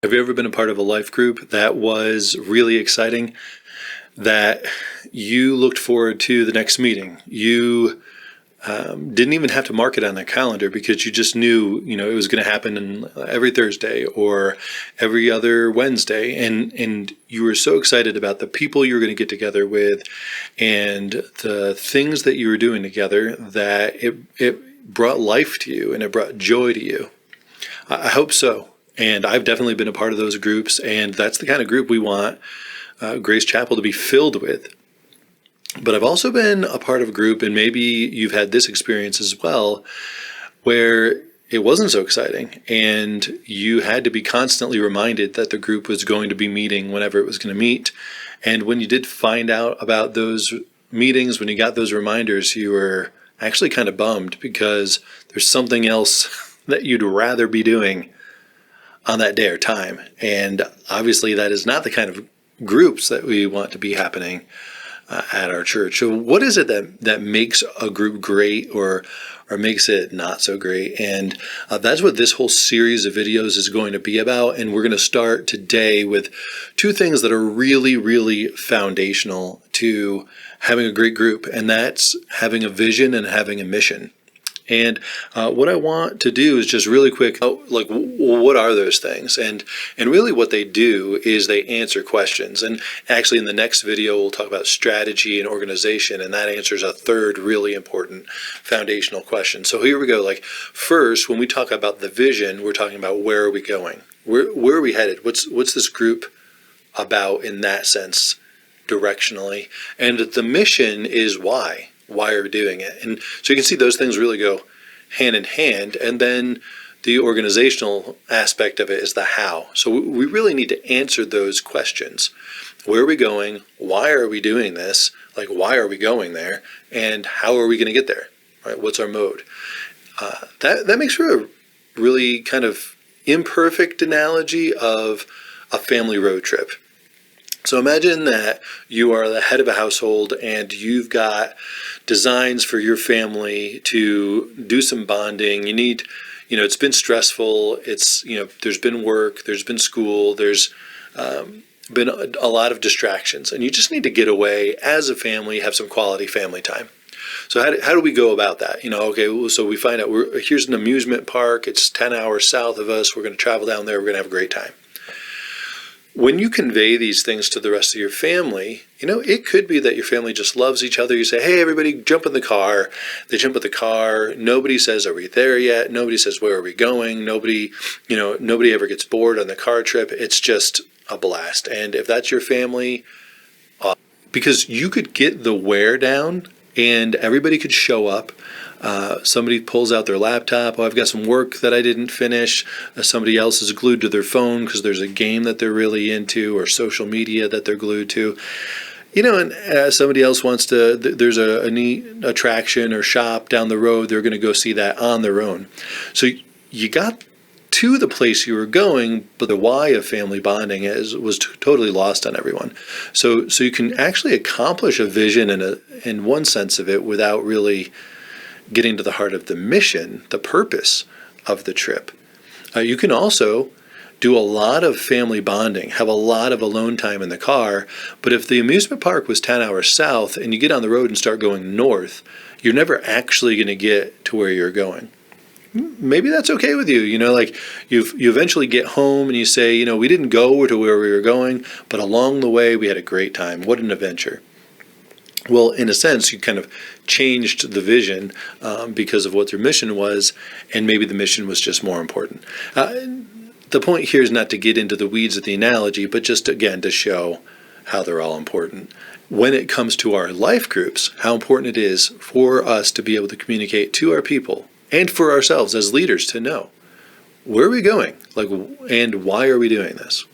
Have you ever been a part of a life group that was really exciting, that you looked forward to the next meeting? You didn't even have to mark it on the calendar because you just knew, it was going to happen every Thursday or every other Wednesday. And you were so excited about the people you were going to get together with and the things that you were doing together that it brought life to you and it brought joy to you. I hope so. And I've definitely been a part of those groups, and that's the kind of group we want Grace Chapel to be filled with. But I've also been a part of a group, and maybe you've had this experience as well, where it wasn't so exciting, and you had to be constantly reminded that the group was going to be meeting whenever it was going to meet. And when you did find out about those meetings, when you got those reminders, you were actually kind of bummed because there's something else that you'd rather be doing on that day or time. And obviously that is not the kind of groups that we want to be happening at our church. So what is it that makes a group great or makes it not so great? And that's what this whole series of videos is going to be about. And we're going to start today with two things that are really, really foundational to having a great group. And that's having a vision and having a mission. And what I want to do is just really quick, what are those things? And really what they do is they answer questions. And actually in the next video, we'll talk about strategy and organization, and that answers a third really important foundational question. So here we go. First, when we talk about the vision, we're talking about where are we going? Where are we headed? What's this group about in that sense, directionally? And the mission is why. Why are we doing it? And so you can see those things really go hand in hand. And then the organizational aspect of it is the how. So we really need to answer those questions. Where are we going? Why are we doing this? Why are we going there? And how are we going to get there? Right? What's our mode? That makes for a really kind of imperfect analogy of a family road trip. So imagine that you are the head of a household and you've got designs for your family to do some bonding. You need, it's been stressful. It's, there's been work, there's been school, there's been a lot of distractions, and you just need to get away as a family, have some quality family time. So how do we go about that? So we find out here's an amusement park. It's 10 hours south of us. We're going to travel down there. We're going to have a great time. When you convey these things to the rest of your family, it could be that your family just loves each other. You say, hey, everybody, jump in the car. They jump in the car. Nobody says, are we there yet? Nobody says, where are we going? Nobody ever gets bored on the car trip. It's just a blast. And if that's your family, because you could get the wear down and everybody could show up. Somebody pulls out their laptop. I've got some work that I didn't finish. Somebody else is glued to their phone because there's a game that they're really into or social media that they're glued to. And somebody else wants to, there's a neat attraction or shop down the road. They're going to go see that on their own. So you got to the place you were going, but the why of family bonding was totally lost on everyone. So you can actually accomplish a vision in one sense of it without really getting to the heart of the mission, the purpose of the trip. You can also do a lot of family bonding, have a lot of alone time in the car, but if the amusement park was 10 hours south and you get on the road and start going north, you're never actually going to get to where you're going. Maybe that's okay with you. You eventually get home and you say, we didn't go to where we were going, but along the way we had a great time. What an adventure. Well, in a sense, you kind of changed the vision because of what their mission was, and maybe the mission was just more important. The point here is not to get into the weeds of the analogy, but just, again, to show how they're all important. When it comes to our life groups, how important it is for us to be able to communicate to our people and for ourselves as leaders to know, where are we going? And why are we doing this?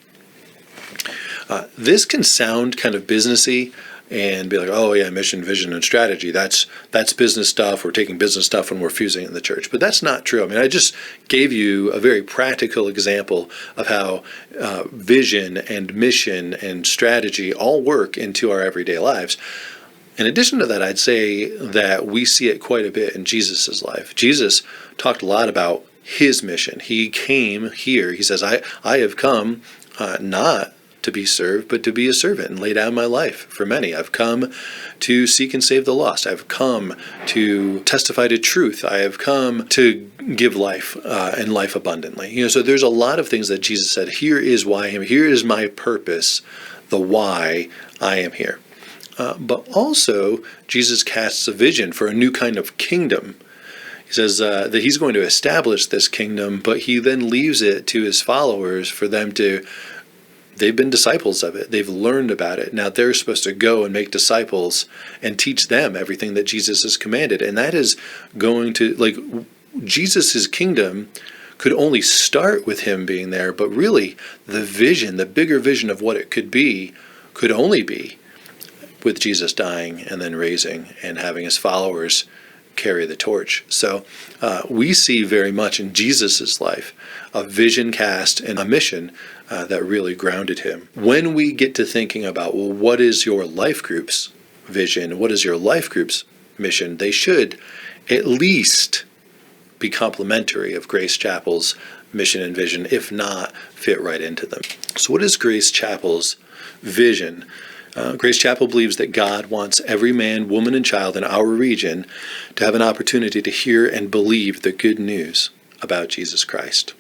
This can sound kind of businessy, and be like, oh yeah, mission, vision, and strategy. That's business stuff. We're taking business stuff and we're fusing it in the church. But that's not true. I just gave you a very practical example of how vision and mission and strategy all work into our everyday lives. In addition to that, I'd say that we see it quite a bit in Jesus' life. Jesus talked a lot about his mission. He came here. He says, I have come not to be served, but to be a servant and lay down my life for many. I've come to seek and save the lost. I've come to testify to truth. I have come to give life and life abundantly. So there's a lot of things that Jesus said, here is why I am. Here is my purpose, the why I am here. But also, Jesus casts a vision for a new kind of kingdom. He says that he's going to establish this kingdom, but he then leaves it to his followers for them to. They've been disciples of it. They've learned about it. Now they're supposed to go and make disciples and teach them everything that Jesus has commanded. And that is going to, Jesus's kingdom could only start with him being there, but really the vision, the bigger vision of what it could be, could only be with Jesus dying and then raising and having his followers carry the torch. So we see very much in Jesus's life a vision cast and a mission that really grounded him. When we get to thinking about, well, what is your life group's vision? What is your life group's mission? They should at least be complementary of Grace Chapel's mission and vision, if not fit right into them. So what is Grace Chapel's vision? Grace Chapel believes that God wants every man, woman, and child in our region to have an opportunity to hear and believe the good news about Jesus Christ.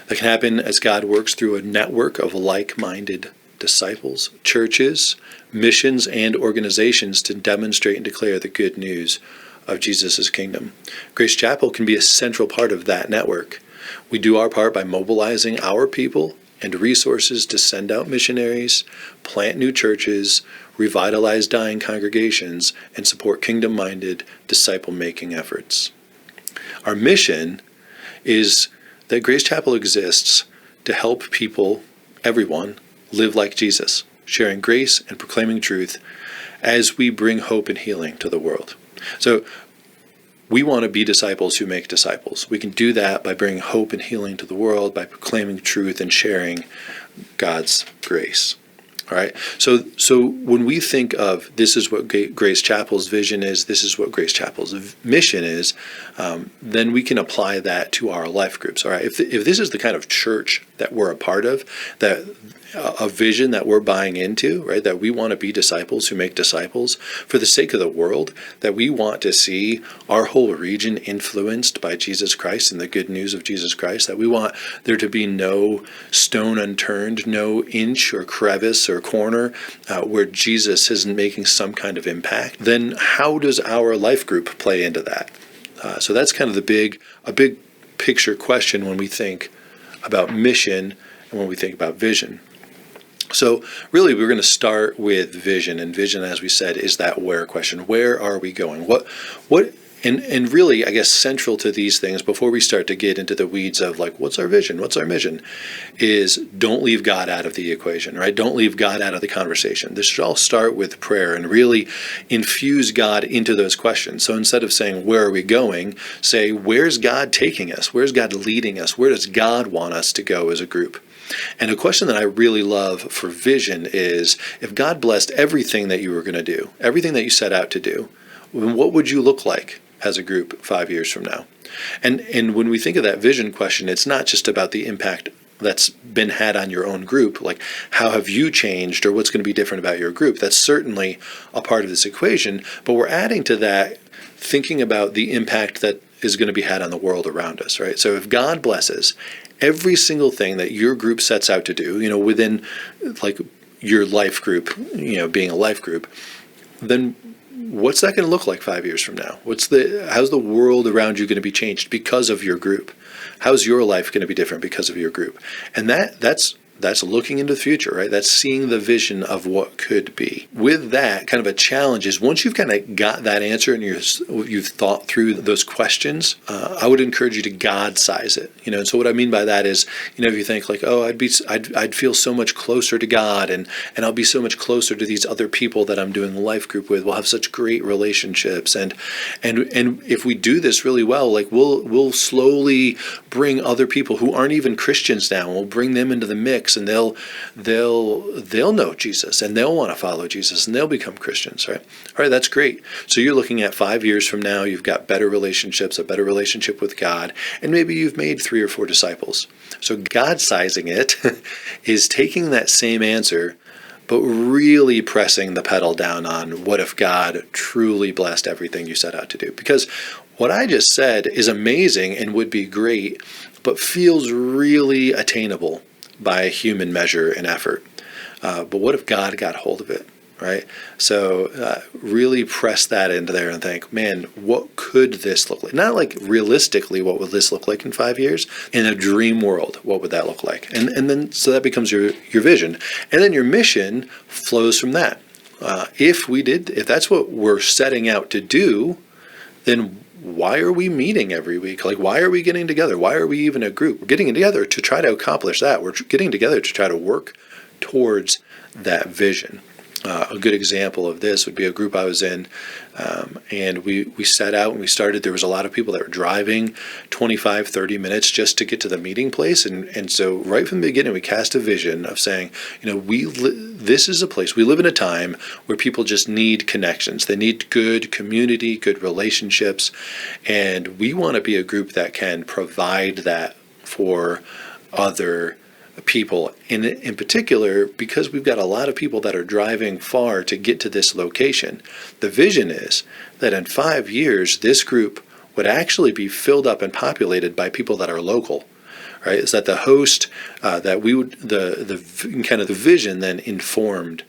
That can happen as God works through a network of like-minded disciples, churches, missions, and organizations to demonstrate and declare the good news of Jesus' kingdom. Grace Chapel can be a central part of that network. We do our part by mobilizing our people and resources to send out missionaries, plant new churches, revitalize dying congregations, and support kingdom-minded, disciple-making efforts. Our mission is that Grace Chapel exists to help people, everyone, live like Jesus, sharing grace and proclaiming truth as we bring hope and healing to the world. So we want to be disciples who make disciples. We can do that by bringing hope and healing to the world, by proclaiming truth and sharing God's grace. All right. So when we think of this is what Grace Chapel's vision is, this is what Grace Chapel's mission is, then we can apply that to our life groups. All right. If this is the kind of church that we're a part of, that a vision that we're buying into, right, that we want to be disciples who make disciples for the sake of the world, that we want to see our whole region influenced by Jesus Christ and the good news of Jesus Christ, that we want there to be no stone unturned, no inch or crevice or corner where Jesus isn't making some kind of impact, then how does our life group play into that? So that's kind of a big picture question when we think about mission and when we think about vision. So really, we're going to start with vision, and vision, as we said, is that where question. Where are we going? And really, I guess, central to these things, before we start to get into the weeds of like, what's our vision? What's our mission? Is don't leave God out of the equation, right? Don't leave God out of the conversation. This should all start with prayer and really infuse God into those questions. So instead of saying, where are we going? Say, where's God taking us? Where's God leading us? Where does God want us to go as a group? And a question that I really love for vision is, if God blessed everything that you were going to do, everything that you set out to do, what would you look like as a group 5 years from now? And when we think of that vision question, it's not just about the impact that's been had on your own group, like how have you changed or what's going to be different about your group. That's certainly a part of this equation, but we're adding to that thinking about the impact that is going to be had on the world around us, right? So if God blesses every single thing that your group sets out to do, within like your life group, being a life group, then what's that going to look like 5 years from now? How's the world around you going to be changed because of your group? How's your life going to be different because of your group? And that's looking into the future, right? That's seeing the vision of what could be. With that, kind of a challenge is once you've kind of got that answer and you've thought through those questions, I would encourage you to God size it. And so what I mean by that is, if you think like, oh, I'd feel so much closer to God, and I'll be so much closer to these other people that I'm doing the life group with. We'll have such great relationships, and if we do this really well, like we'll slowly bring other people who aren't even Christians now. We'll bring them into the mix weeks, and they'll know Jesus, and they'll want to follow Jesus, and they'll become Christians, right? All right, that's great. So you're looking at 5 years from now, you've got better relationships, a better relationship with God, and maybe you've made 3 or 4 disciples. So God sizing it is taking that same answer, but really pressing the pedal down on what if God truly blessed everything you set out to do? Because what I just said is amazing and would be great, but feels really attainable by human measure and effort. But what if God got hold of it, right? So really press that into there and think, man, what could this look like? Not like realistically, what would this look like in 5 years? In a dream world, what would that look like? And then so that becomes your vision. And then your mission flows from that. If that's what we're setting out to do, then why are we meeting every week? Like, why are we getting together? Why are we even a group? We're getting together to try to accomplish that. We're getting together to try to work towards that vision. A good example of this would be a group I was in, and we set out and we started. There was a lot of people that were driving 25, 30 minutes just to get to the meeting place. And so right from the beginning, we cast a vision of saying, this is a place, we live in a time where people just need connections. They need good community, good relationships. And we want to be a group that can provide that for other people, in particular, because we've got a lot of people that are driving far to get to this location. The vision is that in 5 years, this group would actually be filled up and populated by people that are local, right? Is that the host, that we would, the kind of the vision then informed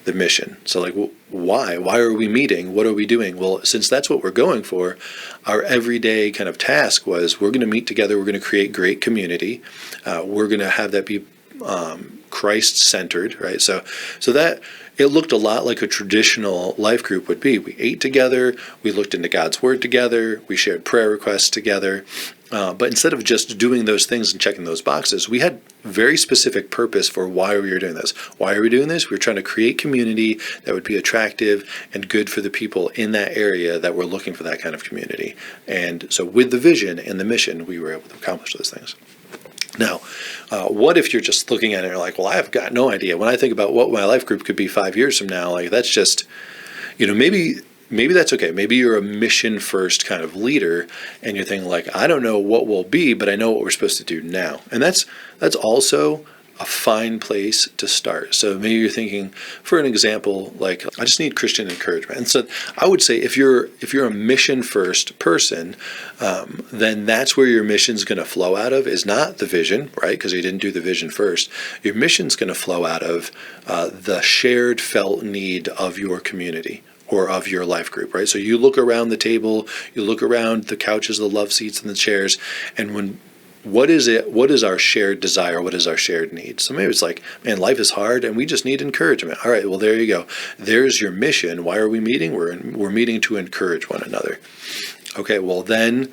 the mission. So like, why are we meeting? What are we doing? Well, since that's what we're going for, our everyday kind of task was we're going to meet together. We're going to create great community. We're going to have that be Christ-centered, right? So that it looked a lot like a traditional life group would be. We ate together. We looked into God's Word together. We shared prayer requests together. But instead of just doing those things and checking those boxes, we had very specific purpose for why we were doing this. Why are we doing this? We were trying to create community that would be attractive and good for the people in that area that were looking for that kind of community. And so with the vision and the mission, we were able to accomplish those things. Now, what if you're just looking at it and you're like, well, I've got no idea. When I think about what my life group could be 5 years from now, like that's just, maybe that's okay. Maybe you're a mission first kind of leader and you're thinking like, I don't know what we'll be, but I know what we're supposed to do now. And that's also a fine place to start. So maybe you're thinking, for an example, like I just need Christian encouragement. And so I would say if you're a mission first person, then that's where your mission's going to flow out of, is not the vision, right? Because you didn't do the vision first. Your mission's going to flow out of the shared felt need of your community or of your life group, right? So you look around the table, you look around the couches, the love seats, and the chairs, and what is it? What is our shared desire? What is our shared need? So maybe it's like, man, life is hard and we just need encouragement. All right, well, there you go. There's your mission. Why are we meeting? We're meeting to encourage one another. Okay, well, then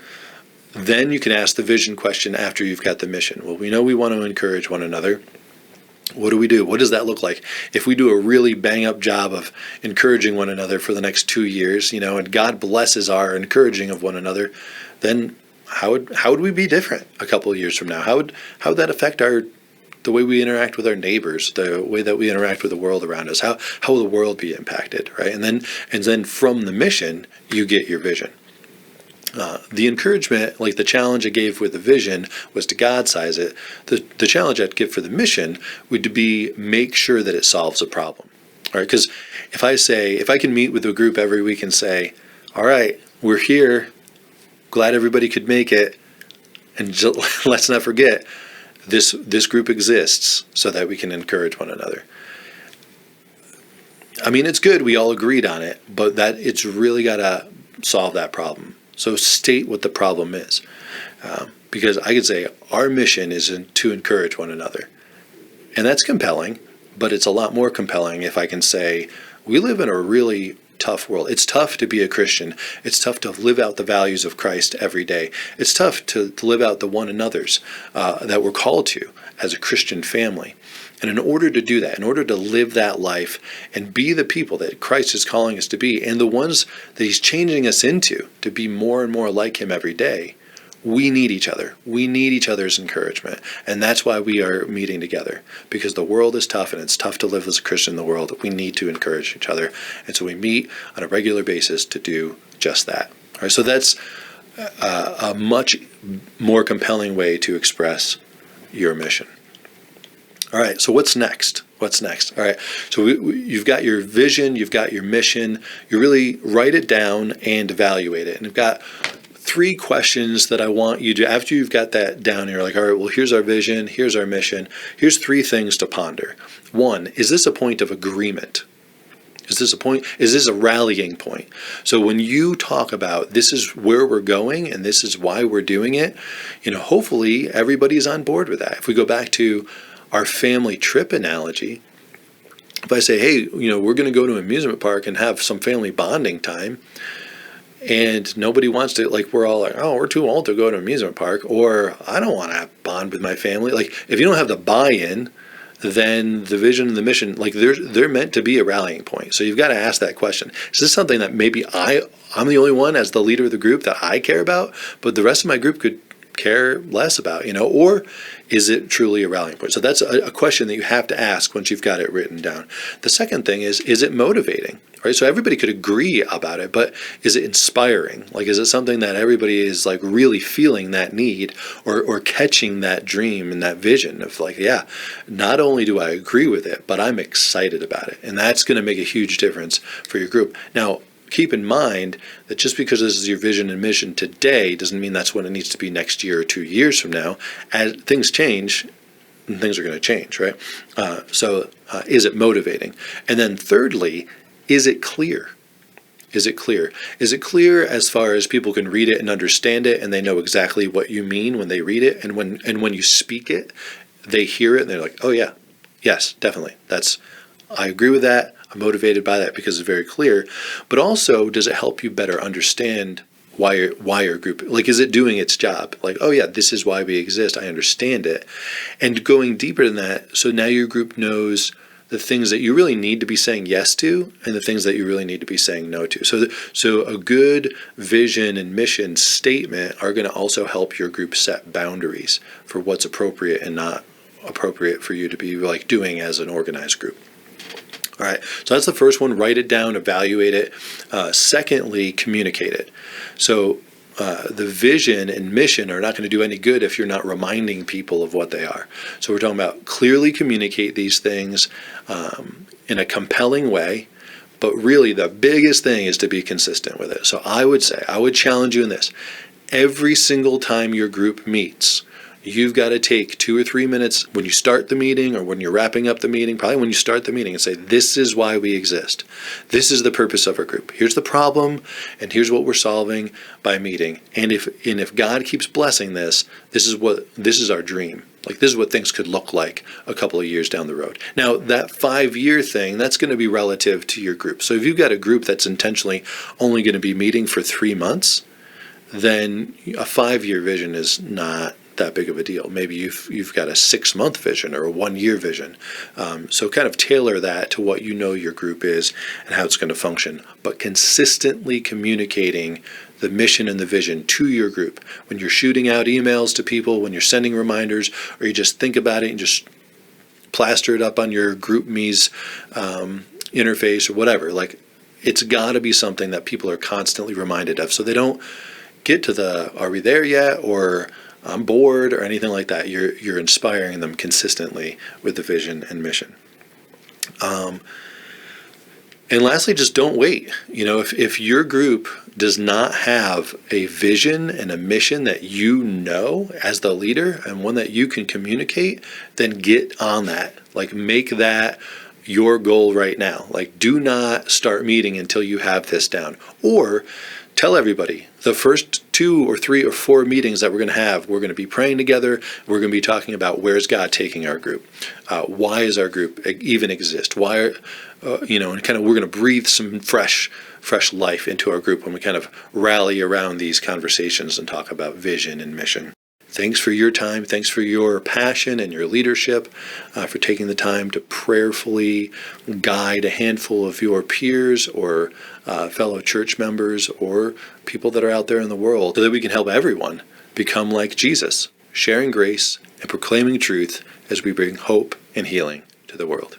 you can ask the vision question after you've got the mission. Well, we know we want to encourage one another. What do we do? What does that look like? If we do a really bang-up job of encouraging one another for the next 2 years, and God blesses our encouraging of one another, then how would we be different a couple of years from now? How would that affect the way we interact with our neighbors, the way that we interact with the world around us? How will the world be impacted, right? And then from the mission, you get your vision. The encouragement, like the challenge I gave with the vision, was to God size it. The challenge I'd give for the mission would be make sure that it solves a problem. All right, because if I can meet with a group every week and say, all right, we're here, glad everybody could make it, and just, let's not forget, this group exists so that we can encourage one another. I mean, it's good we all agreed on it, but that it's really got to solve that problem. So state what the problem is, because I could say our mission is to encourage one another, and that's compelling. But it's a lot more compelling if I can say we live in a really tough world. It's tough to be a Christian. It's tough to live out the values of Christ every day. It's tough to live out the one another's that we're called to as a Christian family. And in order to do that, in order to live that life and be the people that Christ is calling us to be, and the ones that he's changing us into to be more and more like him every day, we need each other. We need each other's encouragement. And that's why we are meeting together, because the world is tough and it's tough to live as a Christian in the world. We need to encourage each other. And so we meet on a regular basis to do just that. All right, so that's a much more compelling way to express your mission. All right, so what's next? What's next? All right, so you've got your vision, you've got your mission. You really write it down and evaluate it. And you've got 3 questions that I want you to, after you've got that down, you're like, all right, well, here's our vision, here's our mission. Here's 3 things to ponder. 1, is this a point of agreement? Is this a rallying point? So when you talk about this is where we're going and this is why we're doing it, hopefully everybody's on board with that. If we go back to our family trip analogy, if I say, hey, we're going to go to an amusement park and have some family bonding time, and nobody wants to, we're all like, oh, we're too old to go to an amusement park, or I don't want to bond with my family. If you don't have the buy-in, then the vision and the mission, they're meant to be a rallying point. So you've got to ask that question. Is this something that maybe I'm the only one as the leader of the group that I care about, but the rest of my group could care less about, or is it truly a rallying point? So that's a question that you have to ask once you've got it written down. The second thing is it motivating? Right? So everybody could agree about it, but is it inspiring? Is it something that everybody is really feeling that need or catching that dream and that vision of not only do I agree with it, but I'm excited about it. And that's going to make a huge difference for your group. Now, keep in mind that just because this is your vision and mission today doesn't mean that's what it needs to be next year or 2 years from now. As things change, things are going to change, right? So is it motivating? And then thirdly, is it clear? Is it clear? Is it clear as far as people can read it and understand it and they know exactly what you mean when they read it, and when you speak it, they hear it and they're like, oh yeah, yes, definitely. I agree with that. I'm motivated by that because it's very clear. But also, does it help you better understand why your group, is it doing its job? Oh yeah, this is why we exist. I understand it. And going deeper than that, so now your group knows the things that you really need to be saying yes to and the things that you really need to be saying no to. So a good vision and mission statement are going to also help your group set boundaries for what's appropriate and not appropriate for you to be doing as an organized group. All right, so that's the first one. Write it down, evaluate it. Secondly, communicate it. So the vision and mission are not going to do any good if you're not reminding people of what they are. So we're talking about clearly communicate these things in a compelling way, but really the biggest thing is to be consistent with it. So I would challenge you in this. Every single time your group meets, you've got to take 2 or 3 minutes when you start the meeting or when you're wrapping up the meeting, probably when you start the meeting, and say, this is why we exist. This is the purpose of our group. Here's the problem, and here's what we're solving by meeting. And if God keeps blessing this is our dream. This is what things could look like a couple of years down the road. Now, that 5-year thing, that's going to be relative to your group. So if you've got a group that's intentionally only going to be meeting for 3 months, then a 5-year vision is not that big of a deal. Maybe you've got a 6-month vision or a 1-year vision. So kind of tailor that to what your group is and how it's going to function. But consistently communicating the mission and the vision to your group. When you're shooting out emails to people, when you're sending reminders, or you just think about it and just plaster it up on your GroupMe's interface or whatever. It's got to be something that people are constantly reminded of, so they don't get to the "Are we there yet?" or "I'm bored" or anything like that. You're inspiring them consistently with the vision and mission. And lastly, just don't wait. If your group does not have a vision and a mission that as the leader and one that you can communicate, then get on that. Make that your goal right now. Do not start meeting until you have this down. Or tell everybody the first 2 or 3 or 4 meetings that we're going to be praying together. We're going to be talking about where's God taking our group. Why does our group even exist? Why, and kind of we're going to breathe some fresh life into our group when we kind of rally around these conversations and talk about vision and mission. Thanks for your time. Thanks for your passion and your leadership, for taking the time to prayerfully guide a handful of your peers or fellow church members or people that are out there in the world so that we can help everyone become like Jesus, sharing grace and proclaiming truth as we bring hope and healing to the world.